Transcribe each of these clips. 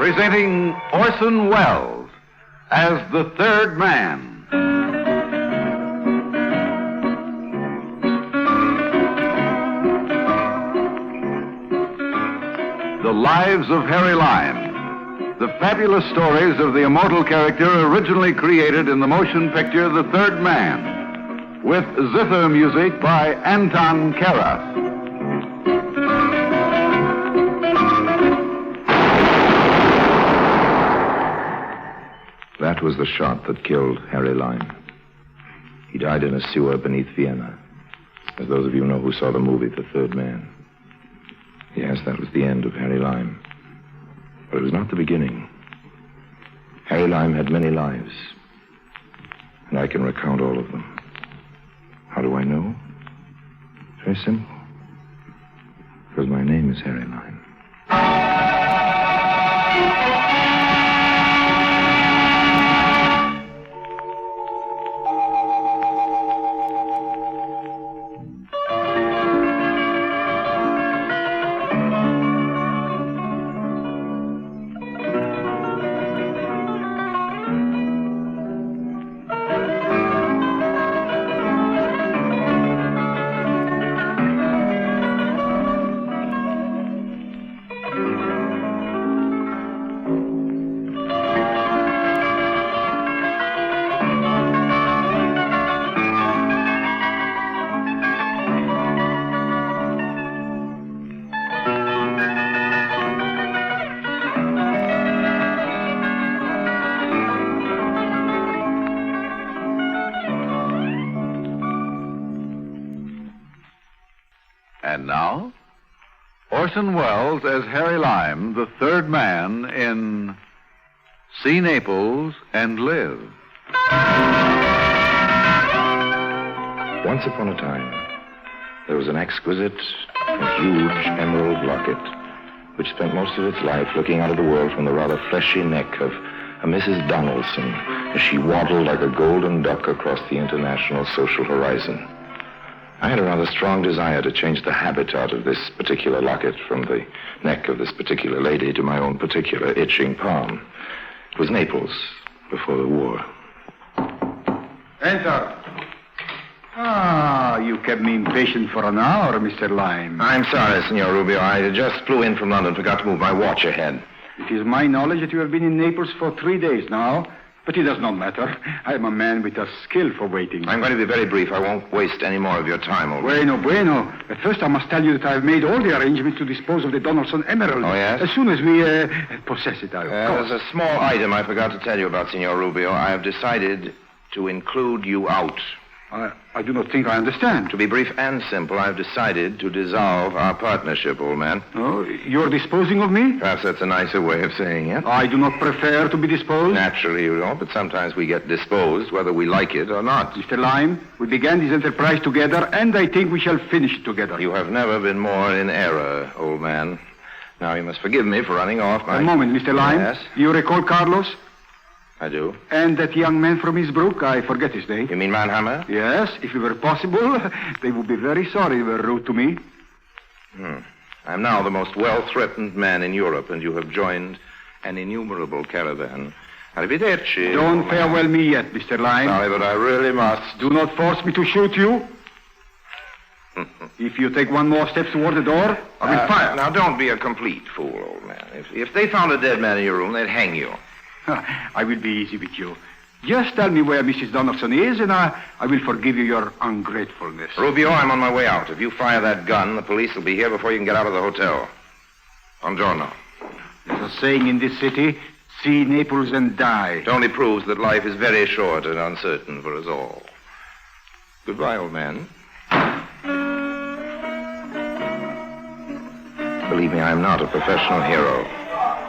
presenting Orson Welles as the third man. The Lives of Harry Lime, the fabulous stories of the immortal character originally created in the motion picture The Third Man, with zither music by Anton Karas. That was the shot that killed Harry Lime. He died in a sewer beneath Vienna, as those of you know who saw the movie The Third Man. Yes, that was the end of Harry Lime. But it was not the beginning. Harry Lime had many lives, and I can recount all of them. How do I know? Very simple. Because my name is Harry Lime. And now, Orson Welles as Harry Lime, the third man in See Naples and Live. Once upon a time, there was an exquisite and huge emerald locket which spent most of its life looking out of the world from the rather fleshy neck of a Mrs. Donaldson as she waddled like a golden duck across the international social horizon. I had a rather strong desire to change the habitat of this particular locket from the neck of this particular lady to my own particular itching palm. It was Naples before the war. Enter. Ah, you kept me impatient for an hour, Mr. Lime. I'm sorry, Signor Rubio. I just flew in from London, forgot to move my watch ahead. It is my knowledge that you have been in Naples for 3 days now, but it does not matter. I am a man with a skill for waiting. I'm going to be very brief. I won't waste any more of your time, old man. Bueno. At first, I must tell you that I have made all the arrangements to dispose of the Donaldson Emerald. Oh, yes? As soon as we possess it, of course. There's a small item I forgot to tell you about, Signor Rubio. I have decided to include you out. I do not think I understand. To be brief and simple, I've decided to dissolve our partnership, old man. Oh, you're disposing of me? Perhaps that's a nicer way of saying it. I do not prefer to be disposed. Naturally you don't, but sometimes we get disposed whether we like it or not. Mr. Lime, we began this enterprise together, and I think we shall finish it together. You have never been more in error, old man. Now, you must forgive me for running off my... A moment, Mr. Lime. Yes? You recall Carlos? I do. And that young man from Innsbruck, I forget his name. You mean Mannheimer? Yes, if it were possible, they would be very sorry they were rude to me. I'm now the most well-threatened man in Europe, and you have joined an innumerable caravan. Arrivederci. Don't farewell me yet, Mr. Lime. Sorry, but I really must. Do not force me to shoot you. If you take one more step toward the door, I will fire. Now, don't be a complete fool, old man. If they found a dead man in your room, they'd hang you. I will be easy with you. Just tell me where Mrs. Donaldson is, and I will forgive you your ungratefulness. Rubio, I'm on my way out. If you fire that gun, the police will be here before you can get out of the hotel. Buongiorno. There's a saying in this city, see Naples and die. It only proves that life is very short and uncertain for us all. Goodbye, old man. Believe me, I'm not a professional hero.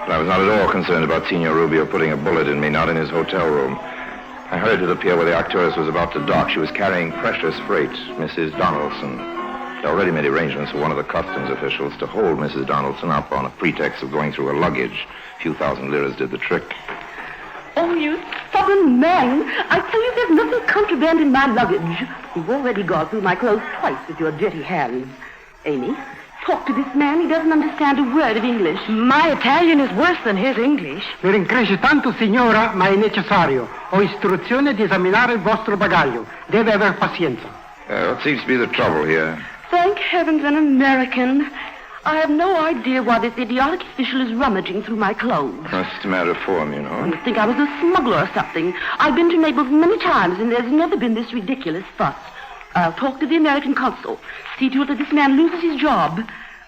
But I was not at all concerned about Signor Rubio putting a bullet in me, not in his hotel room. I hurried to the pier where the Arcturus was about to dock. She was carrying precious freight, Mrs. Donaldson. I'd already made arrangements for one of the customs officials to hold Mrs. Donaldson up on a pretext of going through her luggage. A few thousand liras did the trick. Oh, you stubborn man. I tell you there's nothing contraband in my luggage. You've already gone through my clothes twice with your dirty hands. Amy, talk to this man. He doesn't understand a word of English. My Italian is worse than his English. Mi rincresce tanto, signora, ma è necessario. Ho istruzione di esaminare il vostro bagaglio. Deve aver pazienza. What seems to be the trouble here? Thank heavens, an American. I have no idea why this idiotic official is rummaging through my clothes. That's just a matter of form, you know. You'd think I was a smuggler or something. I've been to Naples many times, and there's never been this ridiculous fuss. I'll talk to the American consul. See to it that this man loses his job.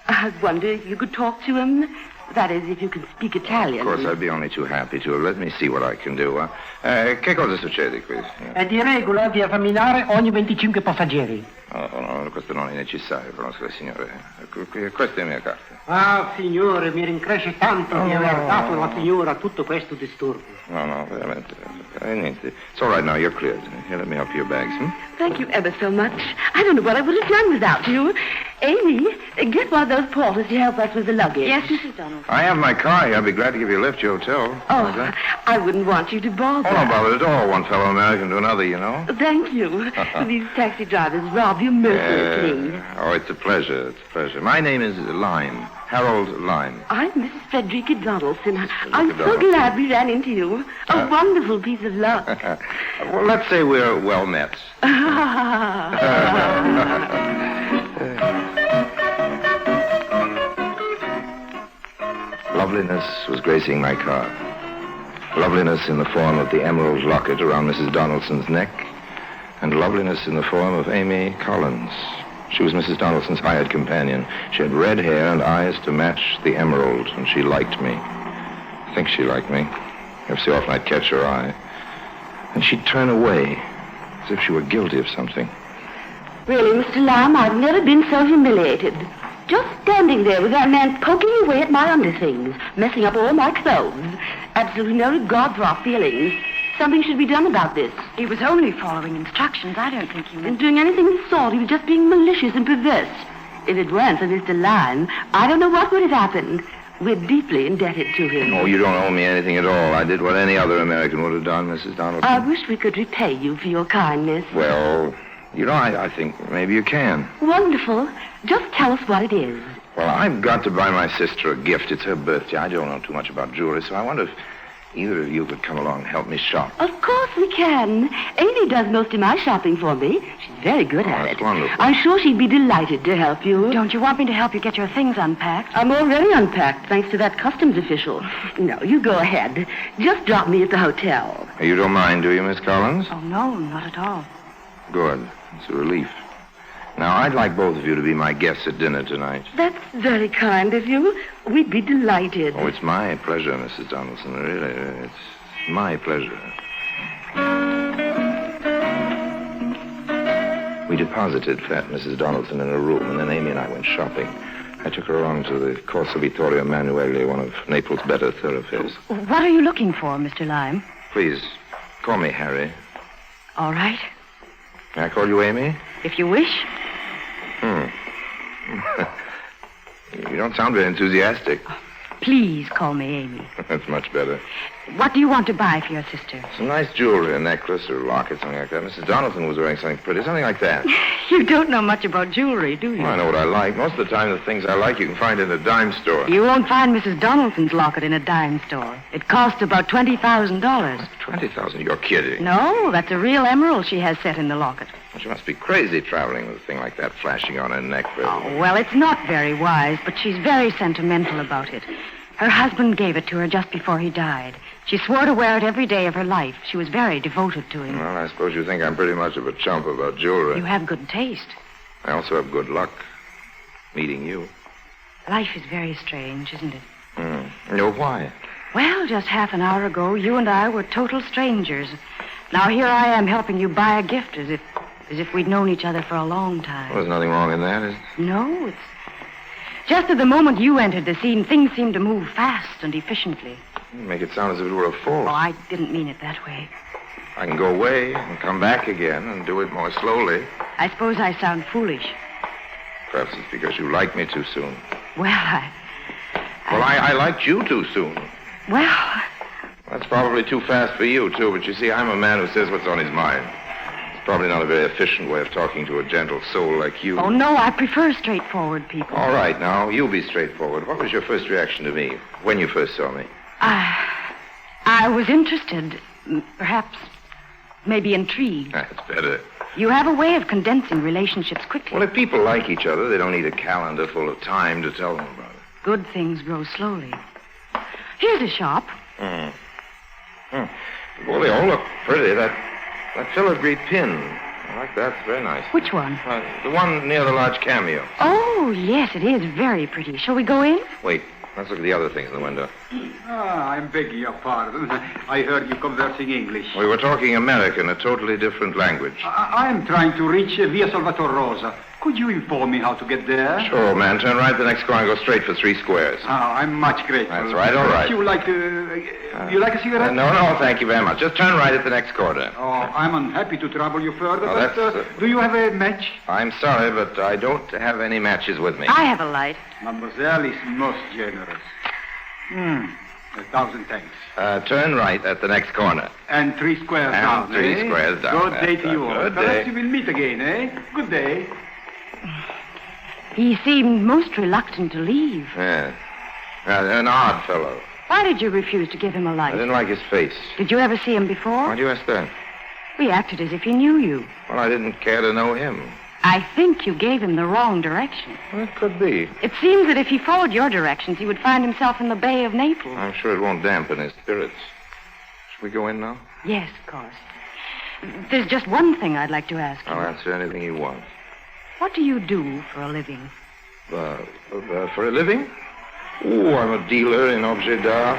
I wonder if you could talk to him. That is, if you can speak Italian. Of course, I'd be only too happy to. Let me see what I can do. Che cosa succede qui? È di regola di esaminare ogni 25 passeggeri. No, questo non è necessario, conosco le signore. Questa è la mia carta. Ah, signore, mi rincresce tanto di aver dato alla signora tutto questo disturbo. No, veramente. Niente. It's all right now, you're cleared. Here, let me help you your bags, Thank you ever so much. I don't know what I would have done without you. Amy, get one of those porters to help us with the luggage. Yes, Mrs. Donald. I have my car here. I'd be glad to give you a lift to your hotel. Oh, I wouldn't want you to bother. Oh, don't bother at all. One fellow American to another, you know. Thank you. These taxi drivers rob you mercilessly. Oh, it's a pleasure. It's a pleasure. My name is Lime. Harold Lime. I'm Mrs. Frederica Donaldson. I'm so Donaldson. glad we ran into you. A wonderful piece of luck. Well, let's say we're well met. Loveliness was gracing my car. Loveliness in the form of the emerald locket around Mrs. Donaldson's neck, and loveliness in the form of Amy Collins. She was Mrs. Donaldson's hired companion. She had red hair and eyes to match the emerald, and she liked me. I think she liked me. Every so often I'd catch her eye. And she'd turn away, as if she were guilty of something. Really, Mr. Lime, I've never been so humiliated. Just standing there with that man poking away at my underthings, messing up all my clothes. Absolutely no regard for our feelings. Something should be done about this. He was only following instructions. I don't think he In meant... doing anything of the sort, he was just being malicious and perverse. If it weren't for Mr. Lime, I don't know what would have happened. We're deeply indebted to him. Oh, you don't owe me anything at all. I did what any other American would have done, Mrs. Donaldson. I wish we could repay you for your kindness. Well, you know, I think maybe you can. Wonderful. Just tell us what it is. Well, I've got to buy my sister a gift. It's her birthday. I don't know too much about jewelry, so I wonder if either of you could come along and help me shop. Of course we can. Amy does most of my shopping for me. She's very good at that's it. wonderful. I'm sure she'd be delighted to help you. Don't you want me to help you get your things unpacked? I'm already unpacked, thanks to that customs official. No, you go ahead. Just drop me at the hotel. You don't mind, do you, Miss Collins? Oh, no, not at all. Good. It's a relief. Now, I'd like both of you to be my guests at dinner tonight. That's very kind of you. We'd be delighted. Oh, it's my pleasure, Mrs. Donaldson. Really, it's my pleasure. We deposited fat Mrs. Donaldson in her room, and then Amy and I went shopping. I took her along to the Corso Vittorio Emanuele, one of Naples' better thoroughfares. What are you looking for, Mr. Lime? Please, call me Harry. All right. May I call you Amy? If you wish. You don't sound very enthusiastic. Please call me Amy. That's much better. What do you want to buy for your sister? Some nice jewelry, a necklace or a locket, something like that. Mrs. Donaldson was wearing something pretty, something like that. You don't know much about jewelry, do you? Well, I know what I like. Most of the time, the things I like you can find in a dime store. You won't find Mrs. Donaldson's locket in a dime store. It costs about $20,000. $20,000? You're kidding. No, that's a real emerald she has set in the locket. Well, she must be crazy traveling with a thing like that flashing on her neck. Oh, well, it's not very wise, but she's very sentimental about it. Her husband gave it to her just before he died. She swore to wear it every day of her life. She was very devoted to him. Well, I suppose you think I'm pretty much of a chump about jewelry. You have good taste. I also have good luck meeting you. Life is very strange, isn't it? You know why? Well, just half an hour ago, you and I were total strangers. Now here I am helping you buy a gift as if we'd known each other for a long time. Well, there's nothing wrong in that, is there? No, it's... Just at the moment you entered the scene, things seemed to move fast and efficiently. You make it sound as if it were a force. Oh, I didn't mean it that way. I can go away and come back again and do it more slowly. I suppose I sound foolish. Perhaps it's because you like me too soon. Well, I liked you too soon. Well, That's probably too fast for you, too, but you see, I'm a man who says what's on his mind. Probably not a very efficient way of talking to a gentle soul like you. Oh, no, I prefer straightforward people. All right, now, you be straightforward. What was your first reaction to me when you first saw me? I was interested, perhaps, maybe intrigued. That's better. You have a way of condensing relationships quickly. Well, if people like each other, they don't need a calendar full of time to tell them about it. Good things grow slowly. Here's a shop. Well, they all look pretty. That filigree pin. I like that. It's very nice. Which one? The one near the large cameo. Oh, yes, it is very pretty. Shall we go in? Wait, let's look at the other things in the window. I'm begging your pardon. I heard you conversing English. We were talking American, a totally different language. I'm trying to reach Via Salvatore Rosa. Could you inform me how to get there? Sure, old man. Turn right the next corner and go straight for 3 squares. Oh, I'm much grateful. That's right, all right. Would you like to... you like a cigarette? No, thank you very much. Just turn right at the next corner. Oh, I'm unhappy to trouble you further, Oh, but do you have a match? I'm sorry, but I don't have any matches with me. I have a light. Mademoiselle is most generous. 1,000 thanks. Turn right at the next corner. And 3 squares And down, 3 eh? squares down. Good day to you all. Good Perhaps day. you will meet again, eh? Good day. He seemed most reluctant to leave. Yeah. An odd fellow. Why did you refuse to give him a I light? didn't like his face. Did you ever see him before? Why do you ask that? We acted as if he knew you. Well, I didn't care to know him. I think you gave him the wrong direction. Well, it could be. It seems that if he followed your directions, he would find himself in the Bay of Naples. I'm sure it won't dampen his spirits. Should we go in now? Yes, of course. There's just one thing I'd like to ask you. I'll answer anything you want. What do you do for a living? For a living? Oh, I'm a dealer in objets d'art.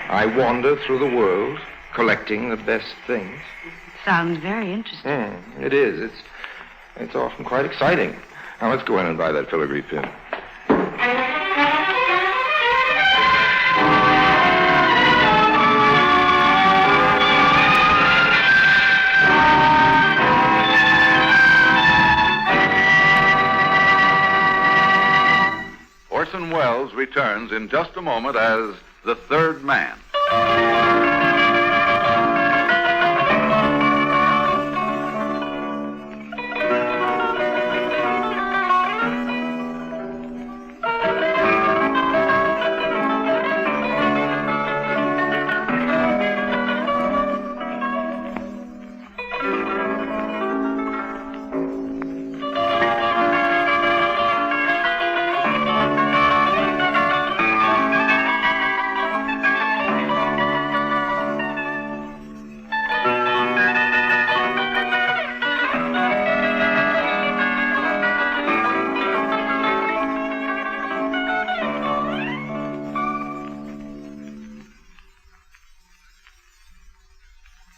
I wander through the world, collecting the best things. Sounds very interesting. It is. It's often quite exciting. Now, let's go in and buy that filigree pin. Orson Welles returns in just a moment as the third man.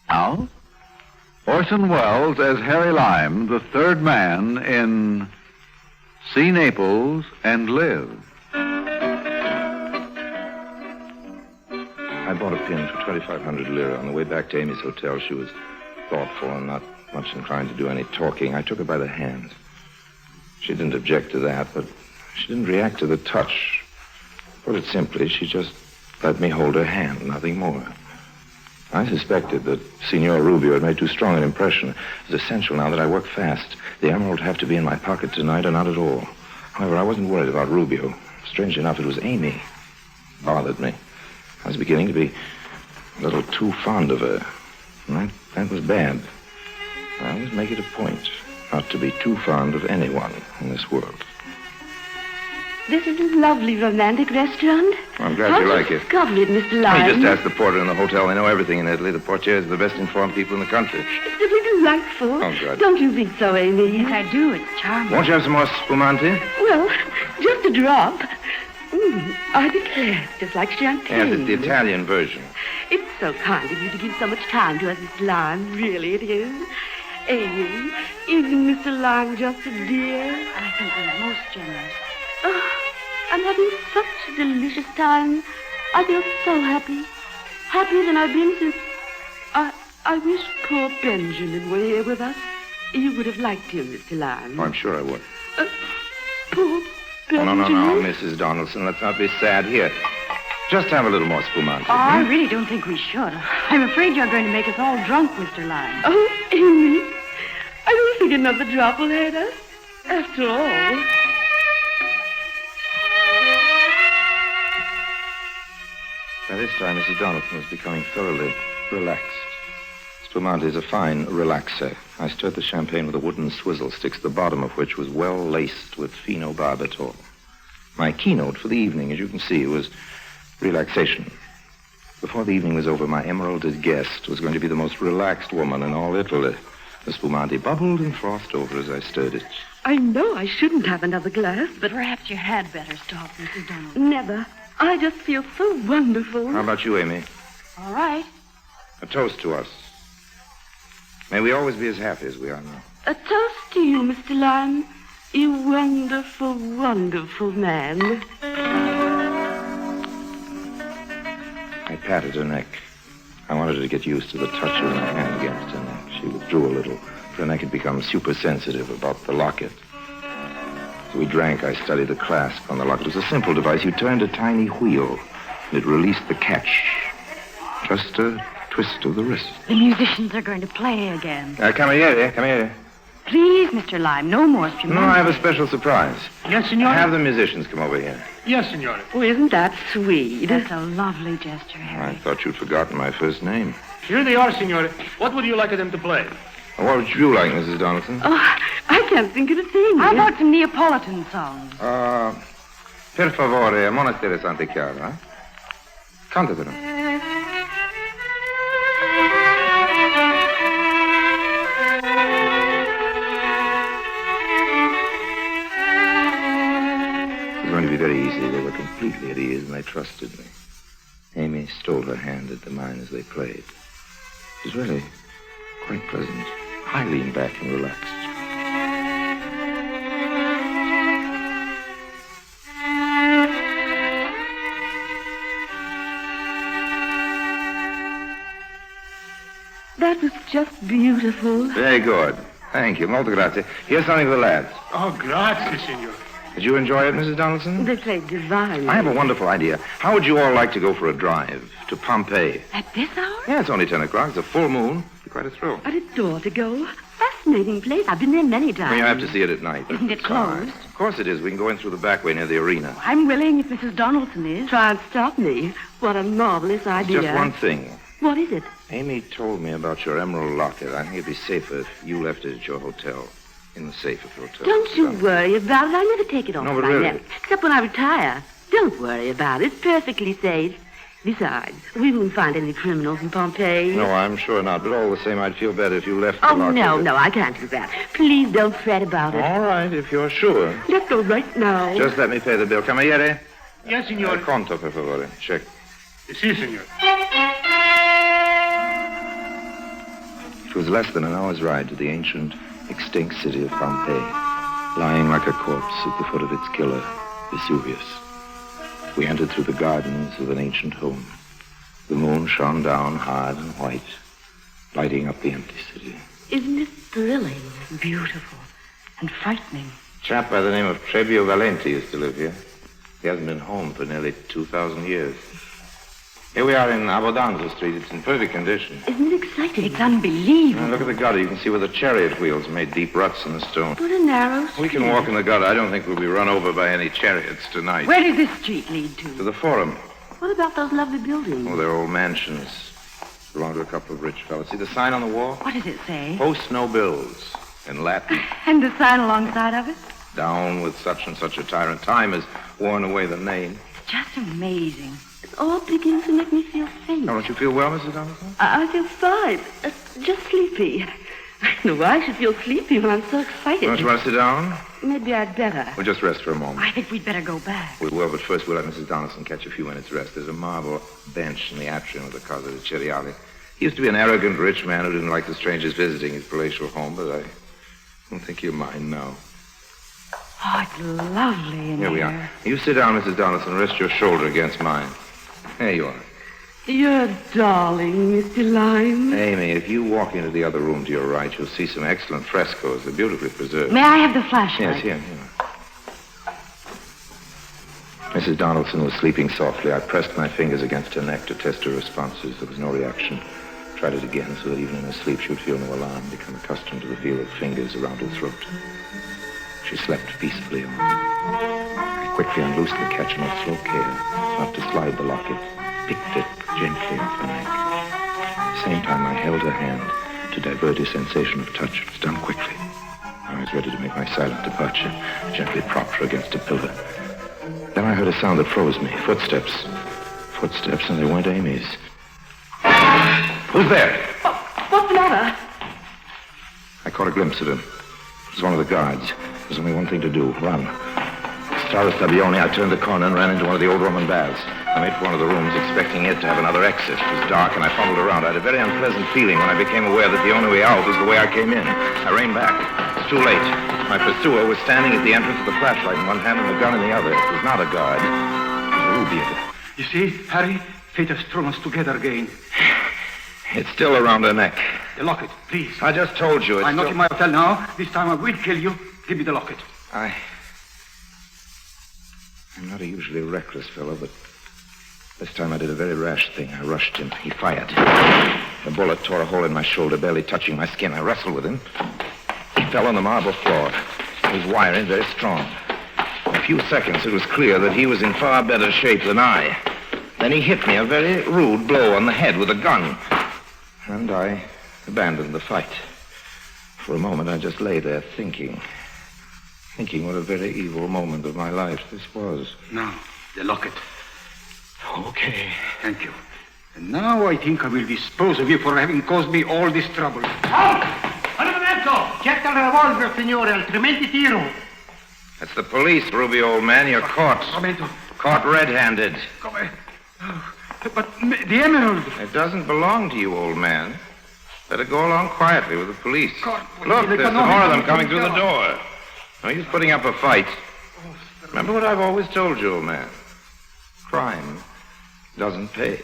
Now, Orson Welles as Harry Lime, the third man in See Naples and Live. I bought a pin for 2,500 lira. On the way back to Amy's hotel, she was thoughtful and not much inclined to do any talking. I took her by the hands. She didn't object to that, but she didn't react to the touch. Put it simply, she just let me hold her hand, nothing more. I suspected that Signor Rubio had made too strong an impression. It was essential now that I work fast. The emerald would have to be in my pocket tonight or not at all. However, I wasn't worried about Rubio. Strangely enough, it was Amy. Bothered me. I was beginning to be a little too fond of her. And that was bad. I always make it a point not to be too fond of anyone in this world. This is a lovely romantic restaurant. I'm glad you like it. Discovered it, Mr. You Lime. just ask the porter in the hotel. They know everything in Italy. The portiers are the best informed people in the country. It's simply delightful. Oh, good. Don't you think so, Amy? Yes, I do. It's charming. Won't you have some more spumante? Well, just a drop. I declare, it's just like champagne. Yes, it's the Italian version. It's so kind of you to give so much time to us, Mr. Lime. Really, it is. Amy, isn't Mr. Lime just a dear? I think he's most generous. Oh, I'm having such a delicious time. I feel so happy. Happier than I've been since... I wish poor Benjamin were here with us. You would have liked him, Mr. Lime. Oh, I'm sure I would. Poor Oh, Benjamin. no, Mrs. Donaldson. Let's not be sad here. Just have a little more spumante. Oh, I really don't think we should. I'm afraid you're going to make us all drunk, Mr. Lime. Oh, Amy, think another drop will hurt us? After all. By this time, Mrs. Donaldson was becoming thoroughly relaxed. Spumante is a fine relaxer. I stirred the champagne with a wooden swizzle sticks, the bottom of which was well laced with phenobarbital. My keynote for the evening, as you can see, was relaxation. Before the evening was over, my emeralded guest was going to be the most relaxed woman in all Italy. The spumante bubbled and frothed over as I stirred it. I know I shouldn't have another glass, but Perhaps you had better stop, Mrs. Donaldson. never. I just feel so wonderful. How about you, Amy? All right. A toast to us. May we always be as happy as we are now. A toast to you, Mr. Lyon. You wonderful, wonderful man. I patted her neck. I wanted her to get used to the touch of my hand against her neck. She withdrew a little, for her neck had become super-sensitive about the locket. As we drank, I studied the clasp on the locket. It was a simple device. You turned a tiny wheel, and it released the catch. Just a twist of the wrist. The musicians are going to play again. Come here. Please, Mr. Lime, no more spumante. No, I have a special surprise. Yes, signore? Have the musicians come over here. Yes, signore. Oh, isn't that sweet? That's a lovely gesture, Harry. I thought you'd forgotten my first name. Here they are, signore. What would you like them to play? What would you like, Mrs. Donaldson? Oh, I can't think of a thing. How about some Neapolitan songs? Per favore, Monastero Santa Chiara. Cantatelo. It was going to be very easy. They were completely at ease, and they trusted me. Amy stole her hand into mine as they played. It was really quite pleasant. I leaned back and relaxed. That was just beautiful. Very good. Thank you. Molto grazie. Here's something for the lads. Oh, grazie, signore. Did you enjoy it, Mrs. Donaldson? They played divinely. I have a wonderful idea. How would you all like to go for a drive to Pompeii? At this hour? Yeah, it's only 10 o'clock. It's a full moon. It'd be quite a thrill. I'd adore to go. Fascinating place. I've been there many times. Well, you have to see it at night. Isn't it It's fine. closed? Of course it is. We can go in through the back way near the arena. I'm willing if Mrs. Donaldson is. Try and stop me. What a marvelous idea. Just one thing. What is it? Amy told me about your emerald locket. I think it'd be safer if you left it at your hotel. In the safe of your hotel. Don't you worry about it. I never take it off No, but my really. neck. Except when I retire. Don't worry about it. It's perfectly safe. Besides, we won't find any criminals in Pompeii. No, I'm sure not. But all the same, I'd feel better if you left the Oh, locket. no, I can't do that. Please don't fret about it. All right, if you're sure. Let's go right now. Just let me pay the bill. Cameriere? Yes, signore. Conto, per favore. Check. Si, signore. It was less than an hour's ride to the ancient, extinct city of Pompeii, lying like a corpse at the foot of its killer, Vesuvius. We entered through the gardens of an ancient home. The moon shone down hard and white, lighting up the empty city. Isn't it thrilling? Beautiful and frightening. A chap by the name of Trebio Valenti used to live here. He hasn't been home for nearly 2,000 years. Here we are in Abbondanza Street. It's in perfect condition. Isn't it exciting? It's unbelievable. Now, look at the gutter. You can see where the chariot wheels made deep ruts in the stone. What a narrow We can walk in the gutter. I don't think we'll be run over by any chariots tonight. Where does this street lead To to? the Forum. What about those lovely buildings? Oh, they're old mansions. Belong to a couple of rich fellows. See the sign on the wall? What does it say? Post no bills. In Latin. And the sign alongside of it? Down with such and such a tyrant. Time has worn away the name. It's just amazing. It's all beginning to make me feel faint. Now, don't you feel well, Mrs. Donaldson? I feel fine. Just sleepy. I don't know why I should feel sleepy when I'm so excited. Don't you want to sit down? Maybe I'd better. We'll just rest for a moment. I think we'd better go back. We will, but first we'll let Mrs. Donaldson catch a few minutes' rest. There's a marble bench in the atrium of the Casa de Ceriali. He used to be an arrogant rich man who didn't like the strangers visiting his palatial home, but I don't think he'll mind now. Oh, it's lovely in Here we are. You sit down, Mrs. Donaldson. Rest your shoulder against mine. There you are. You're a darling, Mr. Lime. Amy, if you walk into the other room to your right, you'll see some excellent frescoes. They're beautifully preserved. May I have the flashlight? Yes, here. Mrs. Donaldson was sleeping softly. I pressed my fingers against her neck to test her responses. There was no reaction. Tried it again so that even in her sleep she would feel no alarm, become accustomed to the feel of fingers around her throat. She slept peacefully on. I quickly unloosed the catch and with slow care, not to slide the locket, picked it gently off her neck. At the same time, I held her hand to divert a sensation of touch. It was done quickly. I was ready to make my silent departure, gently propped her against a pillar. Then I heard a sound that froze me. Footsteps. Footsteps, and they weren't Amy's. Who's there? What's the matter? I caught a glimpse of him. It was one of the guards. There was only one thing to do, run. Starless Stabione, I turned the corner and ran into one of the old Roman baths. I made for one of the rooms, expecting it to have another exit. It was dark, and I fumbled around. I had a very unpleasant feeling when I became aware that the only way out was the way I came in. I reined back. It was too late. My pursuer was standing at the entrance with a flashlight in one hand and a gun in the other. It was not a guard. It was a Rubio. You see, Harry, fate has thrown us together again. It's still around her neck. The locket, please. I just told you. I'm not in my hotel now. This time I will kill you. Give me the locket. I'm not a usually reckless fellow, but this time I did a very rash thing. I rushed him. He fired. The bullet tore a hole in my shoulder, barely touching my skin. I wrestled with him. He fell on the marble floor. He was wiry, very strong. In a few seconds, it was clear that he was in far better shape than I. Then he hit me a very rude blow on the head with a gun. And I abandoned the fight. For a moment, I just lay there thinking what a very evil moment of my life this was. Now, the locket. Okay. Thank you. And now I think I will dispose of you for having caused me all this trouble. Check the revolver, signore, altrimenti tiro. That's the police, Ruby, old man. You're caught. Momento. Caught red-handed. Come here. Oh, but the emerald. It doesn't belong to you, old man. Better go along quietly with the police. Look, there's some more of them coming through the door. No use putting up a fight. Remember what I've always told you, old man. Crime doesn't pay.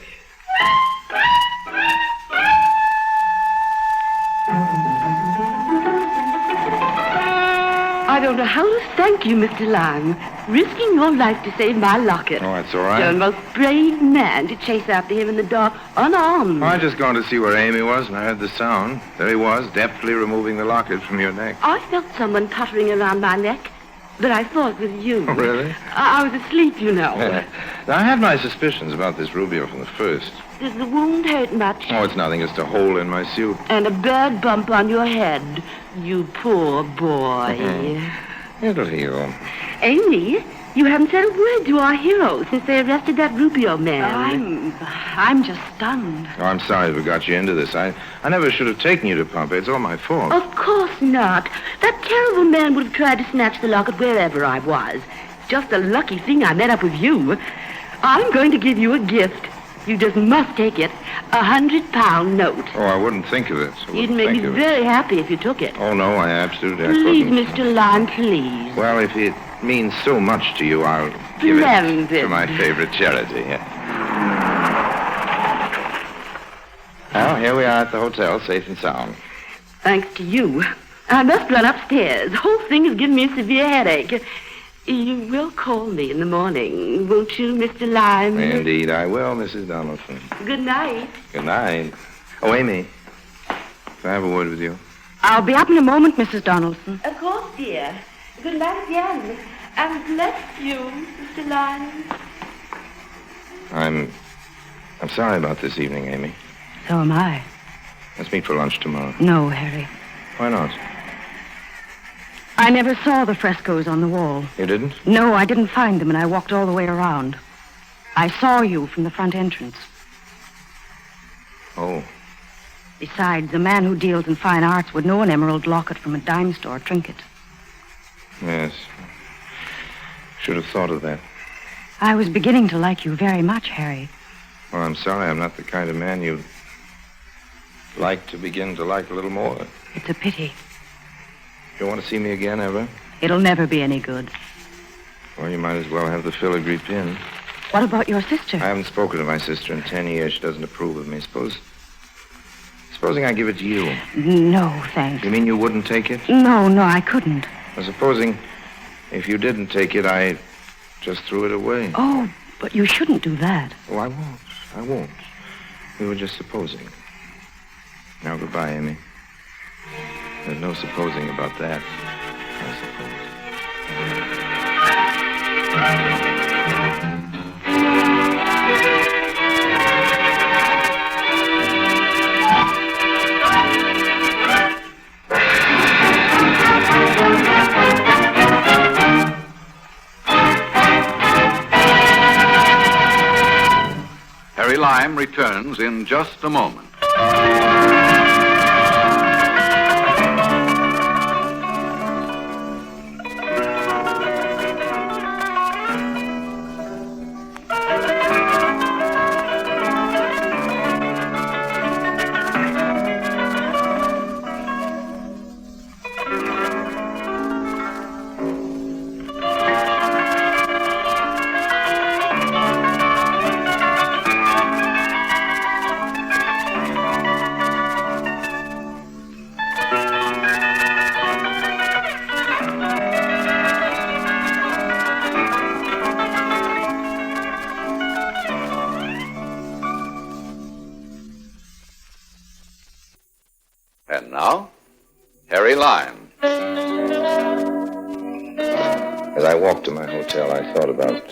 I don't know how to thank you, Mr. Lime. Risking your life to save my locket. Oh, that's all right. You're the most brave man to chase after him in the dark, unarmed. I just gone to see where Amy was, and I heard the sound. There he was, deftly removing the locket from your neck. I felt someone tottering around my neck, but I thought it was you. Oh, really? I was asleep, you know. Now, I had my suspicions about this Rubio from the first. Does the wound hurt much? Oh, it's nothing. Just a hole in my suit. And a bad bump on your head. You poor boy. It'll heal. Amy, you haven't said a word to our hero since they arrested that Rubio man. I'm just stunned. Oh, I'm sorry we got you into this. I never should have taken you to Pompeii. It's all my fault. Of course not. That terrible man would have tried to snatch the locket wherever I was. It's just a lucky thing I met up with you. I'm going to give you a gift. You just must take it. £100 note. Oh, I wouldn't think of it. You'd make me very happy if you took it. Oh, no, I absolutely... Please, Mr. Lime, please. Well, if it means so much to you, I'll give it to my favorite charity. Yeah. Well, here we are at the hotel, safe and sound. Thanks to you. I must run upstairs. The whole thing has given me a severe headache. You will call me in the morning, won't you, Mr. Lime? Indeed, I will, Mrs. Donaldson. Good night. Good night. Oh, Amy, can I have a word with you? I'll be up in a moment, Mrs. Donaldson. Of course, dear. Good night again. And bless you, Mr. Lime. I'm sorry about this evening, Amy. So am I. Let's meet for lunch tomorrow. No, Harry. Why not? I never saw the frescoes on the wall. You didn't? No, I didn't find them, and I walked all the way around. I saw you from the front entrance. Oh. Besides, a man who deals in fine arts would know an emerald locket from a dime store trinket. Yes. Should have thought of that. I was beginning to like you very much, Harry. Well, I'm sorry. I'm not the kind of man you'd like to begin to like a little more. It's a pity. You want to see me again, ever? It'll never be any good. Well, you might as well have the filigree pin. What about your sister? I haven't spoken to my sister in 10 years. She doesn't approve of me. Supposing I give it to you. No, thanks. You mean you wouldn't take it? No, I couldn't. Well, supposing if you didn't take it, I just threw it away. Oh, but you shouldn't do that. Oh, I won't. We were just supposing. Now, goodbye, Amy. There's no supposing about that, I suppose. Harry Lime returns in just a moment. And now, Harry Lime. As I walked to my hotel, I thought about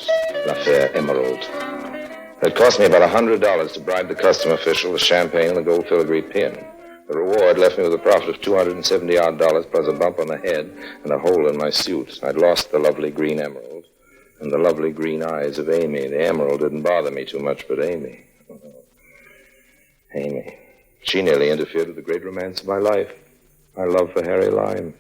l'affaire Emerald. It cost me about $100 to bribe the custom official, the champagne, and the gold filigree pin. The reward left me with a profit of $270 plus a bump on the head and a hole in my suit. I'd lost the lovely green emerald and the lovely green eyes of Amy. The emerald didn't bother me too much, but Amy. Amy. She nearly interfered with the great romance of my life. My love for Harry Lime.